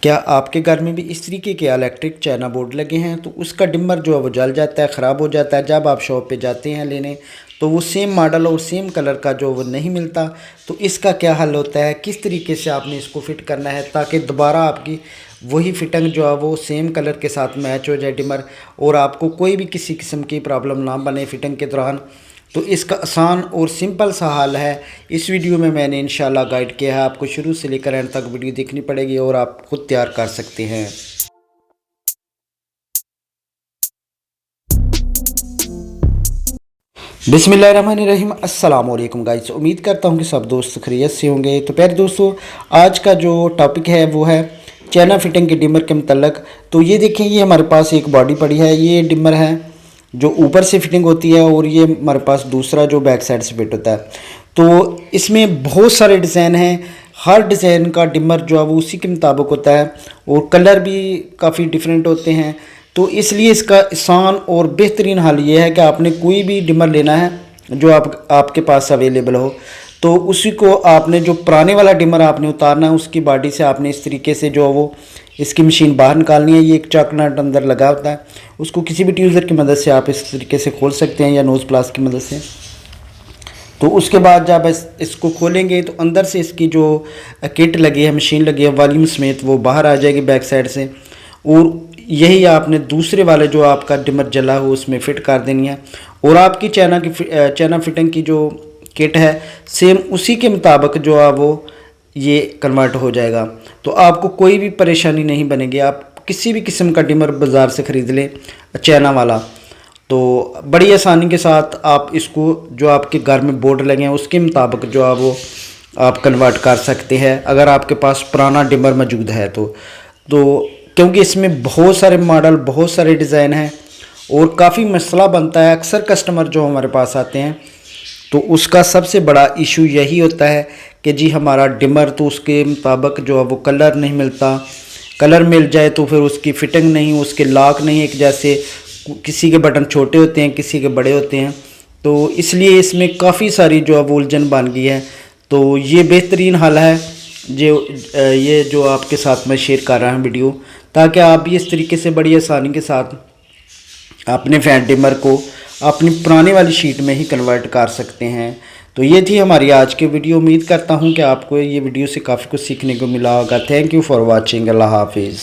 क्या आपके घर में भी इस तरीके के इलेक्ट्रिक चाइना बोर्ड लगे हैं तो उसका डिमर जो है वो जल जाता है, ख़राब हो जाता है। जब आप शॉप पे जाते हैं लेने तो वो सेम मॉडल और सेम कलर का जो वो नहीं मिलता। तो इसका क्या हल होता है, किस तरीके से आपने इसको फिट करना है ताकि दोबारा आपकी वही फिटिंग जो है वो सेम कलर के साथ मैच हो जाए डिमर, और आपको कोई भी किसी किस्म की प्रॉब्लम ना बने फिटिंग के दौरान। तो इसका आसान और सिंपल सा हल है, इस वीडियो में मैंने इंशाल्लाह गाइड किया है। आपको शुरू से लेकर एंड तक वीडियो देखनी पड़ेगी और आप खुद तैयार कर सकते हैं। बिस्मिल्लाहिर्रहमानिर्रहीम, अस्सलाम वालेकुम गाइस। उम्मीद करता हूँ कि सब दोस्त खैरियत से होंगे। तो प्यारे दोस्तों, आज का जो टॉपिक है वो है चाइना फिटिंग के डिमर के मतलब। तो ये देखें, ये हमारे पास एक बॉडी पड़ी है, ये डिमर है जो ऊपर से फिटिंग होती है, और ये हमारे पास दूसरा जो बैक साइड से फिट होता है। तो इसमें बहुत सारे डिज़ाइन हैं, हर डिज़ाइन का डिमर जो है वो उसी के मुताबिक होता है, और कलर भी काफ़ी डिफरेंट होते हैं। तो इसलिए इसका आसान और बेहतरीन हल ये है कि आपने कोई भी डिमर लेना है जो आपके पास अवेलेबल हो, तो उसी को आपने जो पुराने वाला डिमर आपने उतारना है, उसकी बॉडी से आपने इस तरीके से जो वो इसकी मशीन बाहर निकालनी है। ये एक चाक नट अंदर लगा होता है, उसको किसी भी ट्यूज़र की मदद से आप इस तरीके से खोल सकते हैं या नोज़ प्लास की मदद से। तो उसके बाद जब इसको खोलेंगे तो अंदर से इसकी जो किट लगी है, मशीन लगी है वॉल्यूम समेत, वो बाहर आ जाएगी बैक साइड से। और यही आपने दूसरे वाले जो आपका डिमर जला हो उसमें फ़िट कर देनी है, और आपकी चाइना फिटिंग की जो किट है सेम उसी के मुताबिक जो है वो ये कन्वर्ट हो जाएगा। तो आपको कोई भी परेशानी नहीं बनेगी। आप किसी भी किस्म का डिमर बाज़ार से ख़रीद लें चाइना वाला, तो बड़ी आसानी के साथ आप इसको जो आपके घर में बोर्ड लगे हैं उसके मुताबिक जो है वो आप कन्वर्ट कर सकते हैं, अगर आपके पास पुराना डिमर मौजूद है तो क्योंकि इसमें बहुत सारे मॉडल, बहुत सारे डिज़ाइन हैं और काफ़ी मसला बनता है। अक्सर कस्टमर जो हमारे पास आते हैं तो उसका सबसे बड़ा इशू यही होता है कि जी हमारा डिमर तो उसके मुताबिक जो है वो कलर नहीं मिलता, कलर मिल जाए तो फिर उसकी फ़िटिंग नहीं, उसके लॉक नहीं एक जैसे, किसी के बटन छोटे होते हैं किसी के बड़े होते हैं। तो इसलिए इसमें काफ़ी सारी जो है वो उलझन बन गई है। तो ये बेहतरीन हल है जो ये जो आपके साथ मैं शेयर कर रहा हूँ वीडियो, ताकि आप भी इस तरीके से बड़ी आसानी के साथ अपने फैन डिमर को अपनी पुरानी वाली शीट में ही कन्वर्ट कर सकते हैं। तो ये थी हमारी आज की वीडियो। उम्मीद करता हूँ कि आपको ये वीडियो से काफ़ी कुछ सीखने को मिला होगा। Thank you for watching. Allah हाफिज़।